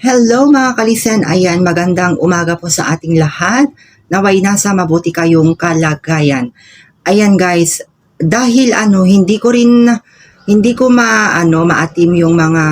Hello mga kalisen, ayan magandang umaga po sa ating lahat. Naway nasa mabuti kayong kalagayan. Ayan guys, dahil hindi ko maatim yung mga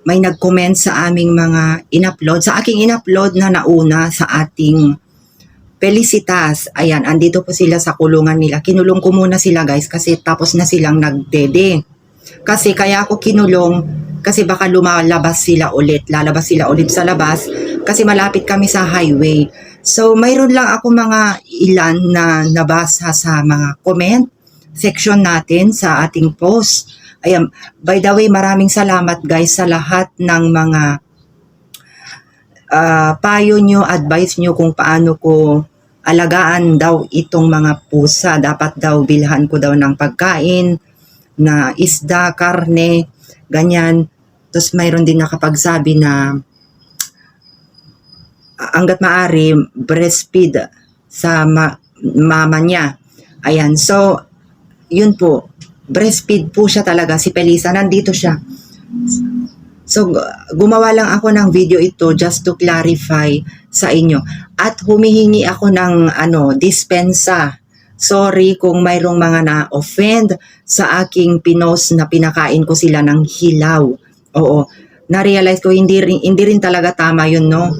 may nag-comment sa aming mga sa aking in-upload na nauna sa ating Felicitas. Ayan, andito po sila sa kulungan nila. Kinulong ko muna sila guys kasi tapos na silang nagdede. Kasi kaya ako kinulong kasi baka lalabas sila ulit sa labas kasi malapit kami sa highway. So mayroon lang ako mga ilan na nabasa sa mga comment section natin sa ating post. Ayan, by the way, maraming salamat guys sa lahat ng mga payo nyo, advice nyo kung paano ko alagaan daw itong mga pusa. Dapat daw bilhan ko daw ng pagkain na isda, karne, ganyan. Tapos mayroon din nakapagsabi na hanggat maaari breastfeed sa mama niya. Ayan, so yun po, breastfeed po siya talaga si Felisa, nandito siya. So gumawa lang ako ng video ito just to clarify sa inyo at humihingi ako ng dispensa. Sorry kung mayroong mga na-offend sa aking pinost na pinakain ko sila ng hilaw. Oo, na-realize ko hindi rin talaga tama yun, no?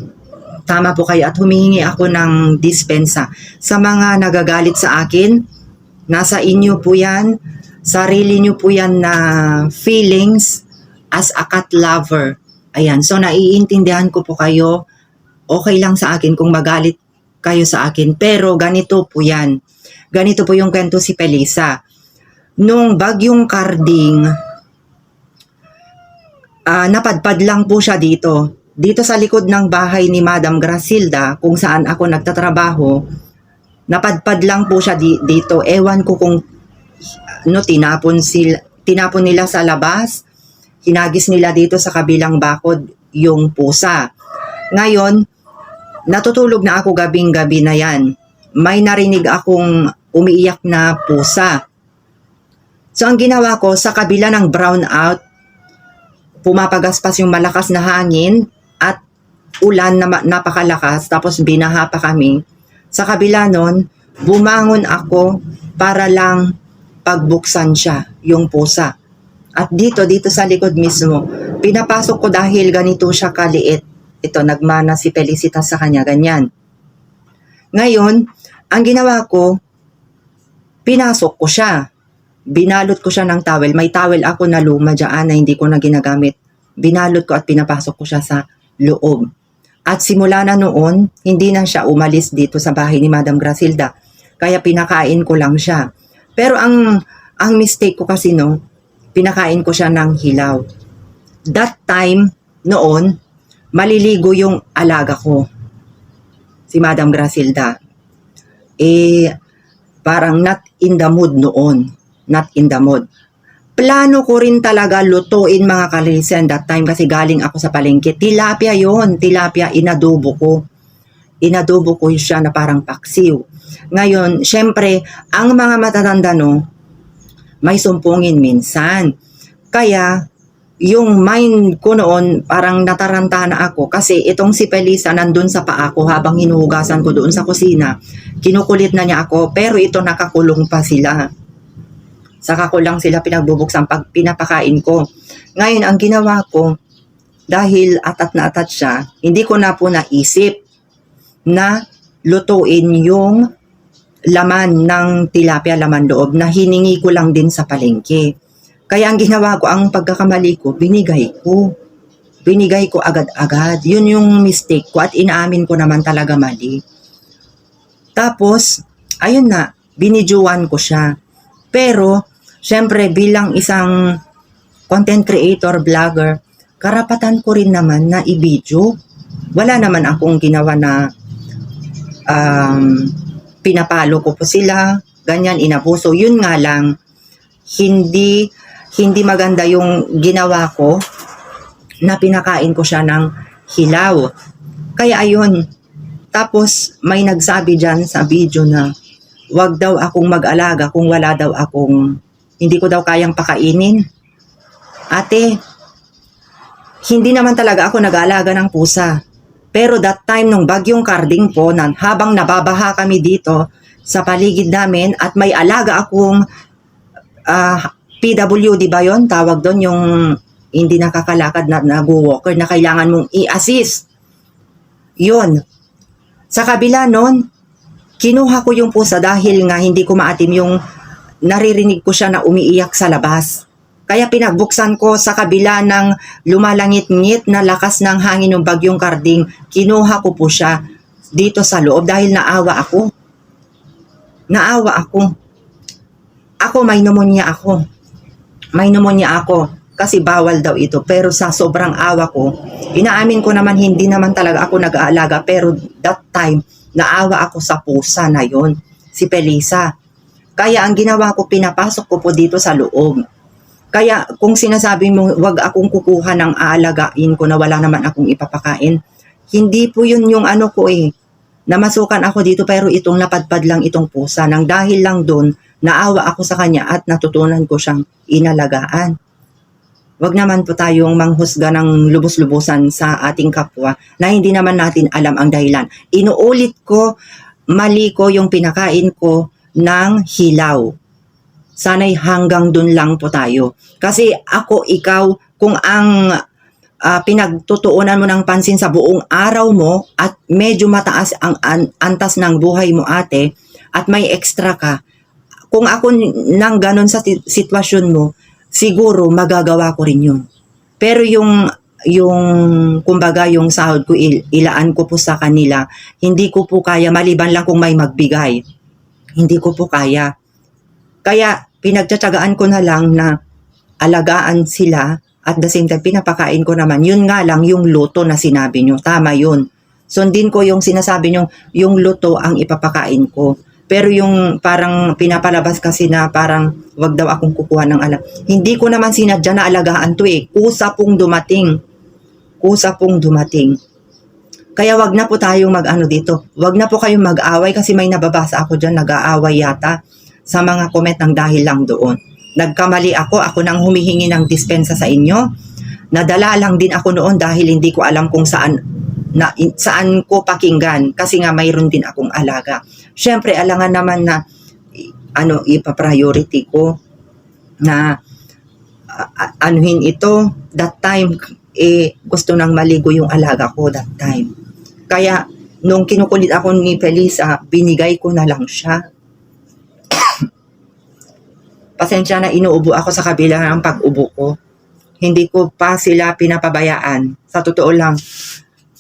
Tama po kayo at humihingi ako ng dispensa. Sa mga nagagalit sa akin, nasa inyo po yan, sarili nyo po yan na feelings as a cat lover. Ayan, so naiintindihan ko po kayo. Okay lang sa akin kung magalit kayo sa akin, pero ganito po yan. Ganito po yung kwento si Felisa. Nung bagyong Karding, napadpad lang po siya dito. Dito sa likod ng bahay ni Madam Grasilda, kung saan ako nagtatrabaho, napadpad lang po siya dito. Ewan ko kung tinapon nila sa labas, hinagis nila dito sa kabilang bakod yung pusa. Ngayon, natutulog na ako gabing-gabi na yan. May narinig akong umiiyak na pusa. So ang ginawa ko, sa kabila ng brownout, pumapagaspas yung malakas na hangin at ulan na napakalakas, tapos binaha pa kami. Sa kabila nun, bumangon ako para lang pagbuksan siya, yung pusa. At dito sa likod mismo, pinapasok ko dahil ganito siya kaliit. Ito, nagmana si Felicitas sa kanya, ganyan. Ngayon, ang ginawa ko, pinasok ko siya. Binalot ko siya ng towel. May towel ako na luma dyan na hindi ko na ginagamit. Binalot ko at pinapasok ko siya sa loob. At simula na noon, hindi na siya umalis dito sa bahay ni Madam Grasilda. Kaya pinakain ko lang siya. Pero ang mistake ko kasi pinakain ko siya ng hilaw. That time, noon, maliligo yung alaga ko, si Madam Grasilda. Parang not in the mood noon. Not in the mood. Plano ko rin talaga lutuin mga kalisen that time kasi galing ako sa palengke. Tilapia yon, tilapia, inadobo ko. Inadobo ko siya na parang paksiw. Ngayon, syempre, ang mga matatanda may sumpungin minsan. Kaya, yung mind ko noon, parang nataranta na ako kasi itong si Felisa nandun sa paa ko habang hinuhugasan ko doon sa kusina. Kinukulit na niya ako, pero ito nakakulong pa sila. Saka ko lang sila pinagbubuksan pag pinapakain ko. Ngayon, ang ginawa ko, dahil atat na atat siya, hindi ko na po naisip na lutuin yung laman ng tilapia, laman loob, na hiningi ko lang din sa palengke. Kaya ang ginawa ko, ang pagkakamali ko, binigay ko. Binigay ko agad-agad. Yun yung mistake ko at inaamin ko naman talaga mali. Tapos, ayun na, binidyoan ko siya. Pero, syempre bilang isang content creator, vlogger, karapatan ko rin naman na i-video. Wala naman akong ginawa na pinapalo ko po sila, ganyan, inabuso. Yun nga lang, hindi maganda yung ginawa ko na pinakain ko siya ng hilaw. Kaya ayun, tapos may nagsabi dyan sa video na wag daw akong mag-alaga kung hindi ko daw kayang pakainin. Ate, hindi naman talaga ako nag-aalaga ng pusa. Pero that time nung bagyong Karding po, habang nababaha kami dito sa paligid namin at may alaga akong PWD ba yon tawag doon, yung hindi nakakalakad na nag-walker na kailangan mong i-assist. Yun. Sa kabila nun, kinuha ko yung pusa dahil nga hindi ko maatim yung naririnig ko siya na umiiyak sa labas. Kaya pinagbuksan ko sa kabila ng lumalangit-ngit na lakas ng hangin ng bagyong Karding, kinuha ko po siya dito sa loob dahil naawa ako. Naawa ako. May pneumonia ako. May pneumonia ako kasi bawal daw ito. Pero sa sobrang awa ko, inaamin ko naman hindi naman talaga ako nag-aalaga. Pero that time, naawa ako sa pusa na yon, si Pelisa. Kaya ang ginawa ko, pinapasok ko po dito sa loob. Kaya kung sinasabi mo, wag akong kukuha ng aalagain ko na wala naman akong ipapakain, hindi po yun yung ano ko eh. Namasukan ako dito pero itong napadpad lang itong pusa. Nang dahil lang doon, naawa ako sa kanya at natutunan ko siyang inalagaan. Wag naman po tayong manghusga ng lubos-lubusan sa ating kapwa na hindi naman natin alam ang dahilan. Inuulit ko, mali ko yung pinakain ko ng hilaw. Sana'y hanggang dun lang po tayo. Kasi ako, ikaw, kung ang pinagtutuunan mo ng pansin sa buong araw mo at medyo mataas ang antas ng buhay mo ate at may extra ka, kung ako nang ganun sa sitwasyon mo, siguro magagawa ko rin yun. Pero yung kumbaga yung sahod ko, ilaan ko po sa kanila, hindi ko po kaya, maliban lang kung may magbigay. Hindi ko po kaya. Kaya pinagtsatsagaan ko na lang na alagaan sila at the same time pinapakain ko naman. Yun nga lang yung luto na sinabi nyo. Tama yun. Sundin ko yung sinasabi nyo, yung luto ang ipapakain ko. Pero yung parang pinapalabas kasi na parang wag daw akong kukuha ng alam. Hindi ko naman sinadya na alagaan to eh. Kusa pong dumating. Kusa pong dumating. Kaya wag na po tayong mag-ano dito. Wag na po kayong mag-away kasi may nababasa ako dyan, nag-aaway yata sa mga comment ng dahil lang doon. Nagkamali ako nang humihingi ng dispensa sa inyo. Nadala lang din ako noon dahil hindi ko alam kung saan ko pakinggan kasi nga mayroon din akong alaga. Syempre, alangan naman na ipa-priority ko na anuhin ito. That time, gusto nang maligo yung alaga ko that time. Kaya, nung kinukulit ako ni Pelisa, binigay ko na lang siya. Pasensya na inuubo ako sa kabila ng pag-ubo ko. Hindi ko pa sila pinapabayaan. Sa totoo lang,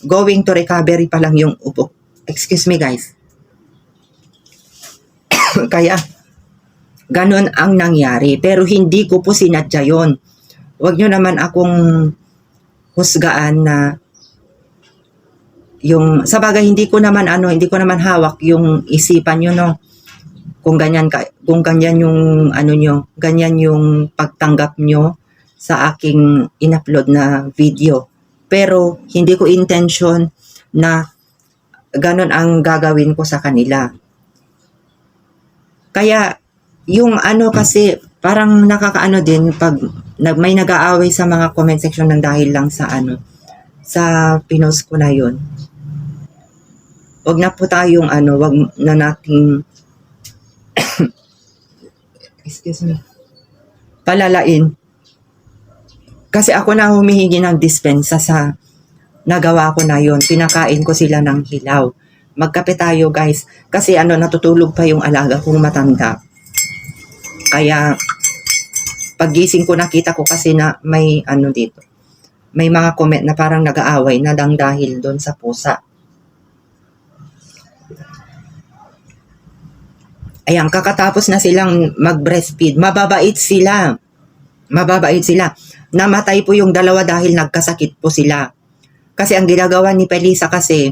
going to recovery pa lang yung ubo. Excuse me guys. Kaya, ganun ang nangyari. Pero hindi ko po sinadya yun. Huwag nyo naman akong husgaan na yung, sa bagay, hindi ko naman hawak yung isipan nyo, no? Kung ganyan yung ganyan yung pagtanggap nyo sa aking in-upload na video. Pero hindi ko intention na ganon ang gagawin ko sa kanila. Kaya yung kasi parang nakakaano din pag may nag-aaway sa mga comment section ng dahil lang sa sa pinost ko na yun. Wag na po tayong wag na nating excuse me, palalain. Kasi ako na humihingi ng dispensa sa nagawa ko na yon. Pinakain ko sila ng hilaw. Magkape tayo guys. Kasi natutulog pa yung alaga kong matanda. Kaya paggising ko nakita ko kasi na may dito. May mga comment na parang nag-aaway na dahil doon sa pusa. Ayan, kakatapos na silang mag-breastfeed. Mababait sila. Namatay po yung dalawa dahil nagkasakit po sila. Kasi ang ginagawa ni Pelisa kasi,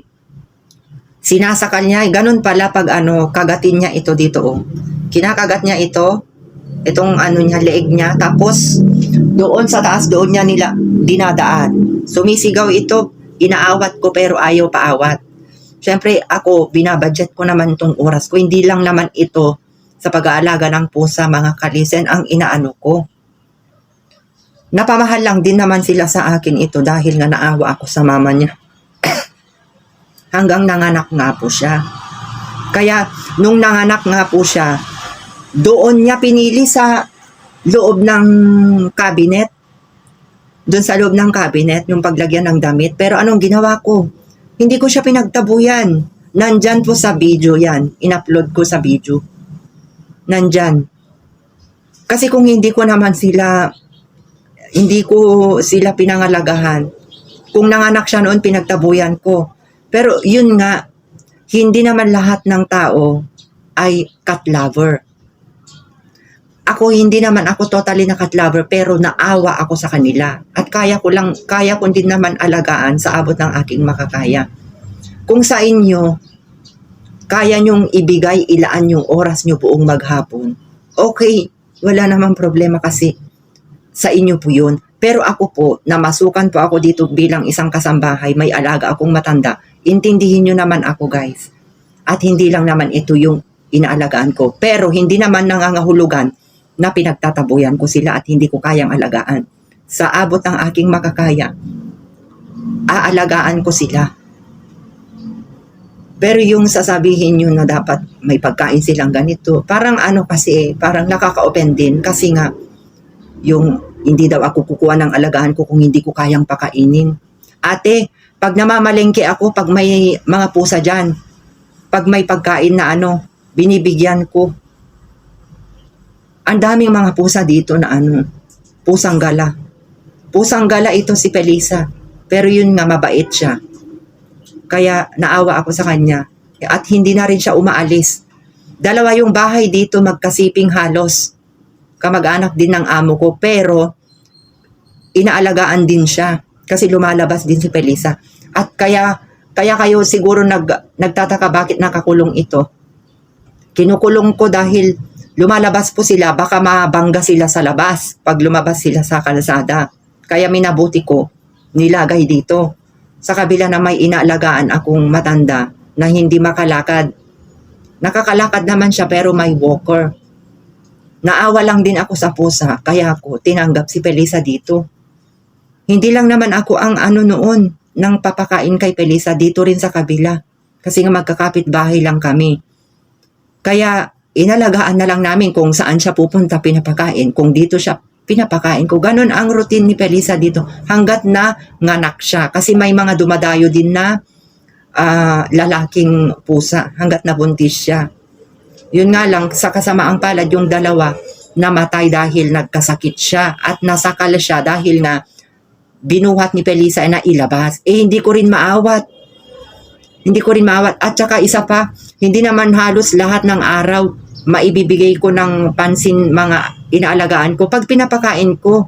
sinasakal niya, ganun pala pag kagatin niya ito dito. Oh. Kinakagat niya itong niya, leeg niya. Tapos, doon sa taas, doon niya nila dinadaan. Sumisigaw ito, inaawat ko pero ayaw paawat. Siyempre ako, binabudget ko naman itong oras ko. Hindi lang naman ito sa pag-aalaga ng pusa, mga kalisen, ang inaano ko. Napamahal lang din naman sila sa akin ito dahil nga naawa ako sa mama niya. Hanggang nanganak nga po siya. Kaya nung nanganak nga po siya, doon niya pinili sa loob ng cabinet. Doon sa loob ng cabinet, yung paglagyan ng damit. Pero anong ginawa ko? Hindi ko siya pinagtabuyan. Nandyan po sa video yan. In-upload ko sa video. Nandyan. Kasi kung hindi ko sila pinangalagahan. Kung nanganak siya noon, pinagtabuyan ko. Pero yun nga, hindi naman lahat ng tao ay cat lover. Hindi naman ako totally na cat lover, pero naawa ako sa kanila. At kaya ko din naman alagaan sa abot ng aking makakaya. Kung sa inyo, kaya nyong ibigay, ilaan yung oras nyo buong maghapon, okay, wala namang problema kasi sa inyo po yun. Pero ako po, namasukan po ako dito bilang isang kasambahay, may alaga akong matanda. Intindihin nyo naman ako, guys. At hindi lang naman ito yung inaalagaan ko. Pero hindi naman nangangahulugan na pinagtatabuyan ko sila at hindi ko kayang alagaan. Sa abot ng aking makakaya, aalagaan ko sila. Pero yung sasabihin nyo na dapat may pagkain silang ganito, parang parang nakaka-open din kasi nga, yung hindi daw ako kukuha ng alagaan ko kung hindi ko kayang pakainin. Ate, pag namamalengke ako, pag may mga pusa dyan, pag may pagkain na binibigyan ko. Ang daming mga pusa dito na pusang gala. Pusang gala ito si Pelisa. Pero yun nga, mabait siya. Kaya naawa ako sa kanya. At hindi na rin siya umaalis. Dalawa yung bahay dito, magkasiping halos. Kamag-anak din ng amo ko. Pero, inaalagaan din siya. Kasi lumalabas din si Pelisa. At kaya kayo siguro nagtataka bakit nakakulong ito. Kinukulong ko dahil lumalabas po sila, baka mabangga sila sa labas pag lumabas sila sa kalsada. Kaya minabuti ko, nilagay dito. Sa kabila na may inaalagaan akong matanda na hindi makalakad. Nakakalakad naman siya pero may walker. Naawa lang din ako sa pusa, kaya ako tinanggap si Pelisa dito. Hindi lang naman ako ang noon nang papakain kay Pelisa, dito rin sa kabila. Kasi nga magkakapit bahay lang kami. Kaya inalagaan na lang namin kung saan siya pupunta pinapakain. Kung dito siya pinapakain ko. Ganon ang routine ni Pelisa dito hanggat na nganak siya. Kasi may mga dumadayo din na lalaking pusa hanggat nabuntis siya. Yun nga lang, sa kasamaang palad yung dalawa namatay dahil nagkasakit siya at nasakal siya dahil na binuhat ni Pelisa na ilabas. Hindi ko rin maawat. At saka isa pa, hindi naman halos lahat ng araw maibibigay ko ng pansin mga inaalagaan ko. Pag pinapakain ko,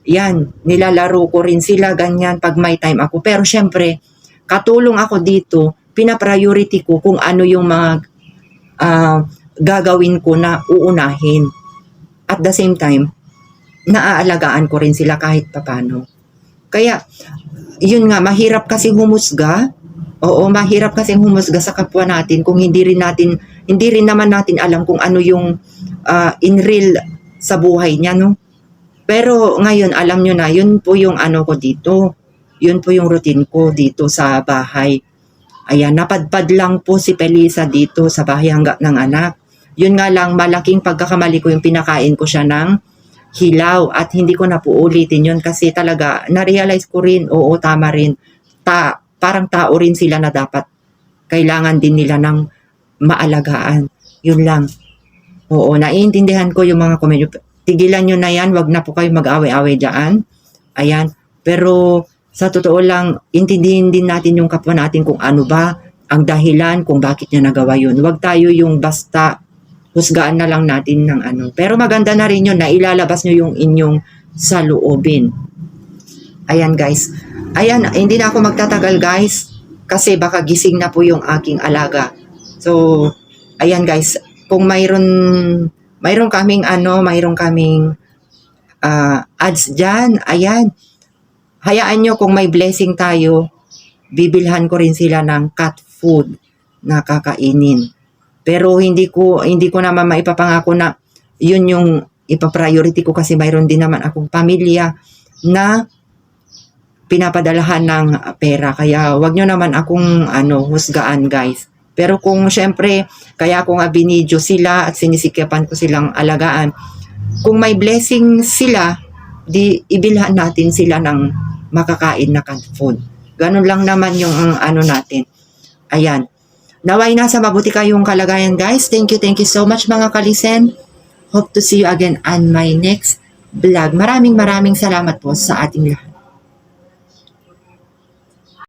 yan, nilalaro ko rin sila, ganyan, pag may time ako. Pero syempre, katulong ako dito, pinapriority ko kung ano yung mga gagawin ko na uunahin. At the same time, naaalagaan ko rin sila kahit papano. Kaya, yun nga, mahirap kasi humusga. Oo, mahirap kasi humusga sa kapwa natin kung hindi rin naman natin alam kung ano yung in real sa buhay niya, no? Pero ngayon, alam nyo na, yun po yung ko dito. Yun po yung routine ko dito sa bahay. Ayan, napadpad lang po si Pelisa dito sa bahay hanggang ng anak. Yun nga lang, malaking pagkakamali ko yung pinakain ko siya ng hilaw at hindi ko na po ulitin yun kasi talaga na-realize ko rin, oo, tama rin. Parang tao rin sila na dapat kailangan din nila ng maalagaan. Yun lang. Oo, naiintindihan ko yung mga komedyo. Tigilan nyo na yan, wag na po kayo mag-away-away dyan. Ayan. Pero sa totoo lang, intindihin din natin yung kapwa natin kung ano ba ang dahilan kung bakit niya nagawa yun. Wag tayo yung basta husgaan na lang natin ng Pero maganda na rin yun na ilalabas nyo yung inyong saloobin. Ayan guys. Ayan, hindi na ako magtatagal guys kasi baka gising na po yung aking alaga. So, ayan guys, kung mayroon kaming ads dyan, ayan. Hayaan nyo kung may blessing tayo, bibilhan ko rin sila ng cat food na kakainin. Pero hindi ko naman maipapangako na yun yung ipa-priority ko kasi mayroon din naman akong pamilya. na pinapadalahan ng pera. Kaya wag nyo naman akong husgaan, guys. Pero kung syempre, kaya ko nga binidyo sila at sinisikipan ko silang alagaan, kung may blessing sila, di ibilhan natin sila ng makakain na canned food. Ganun lang naman yung natin. Ayan. Naway nasa mabuti kayong kalagayan, guys. Thank you so much mga kalisen. Hope to see you again on my next vlog. Maraming salamat po sa ating lahat.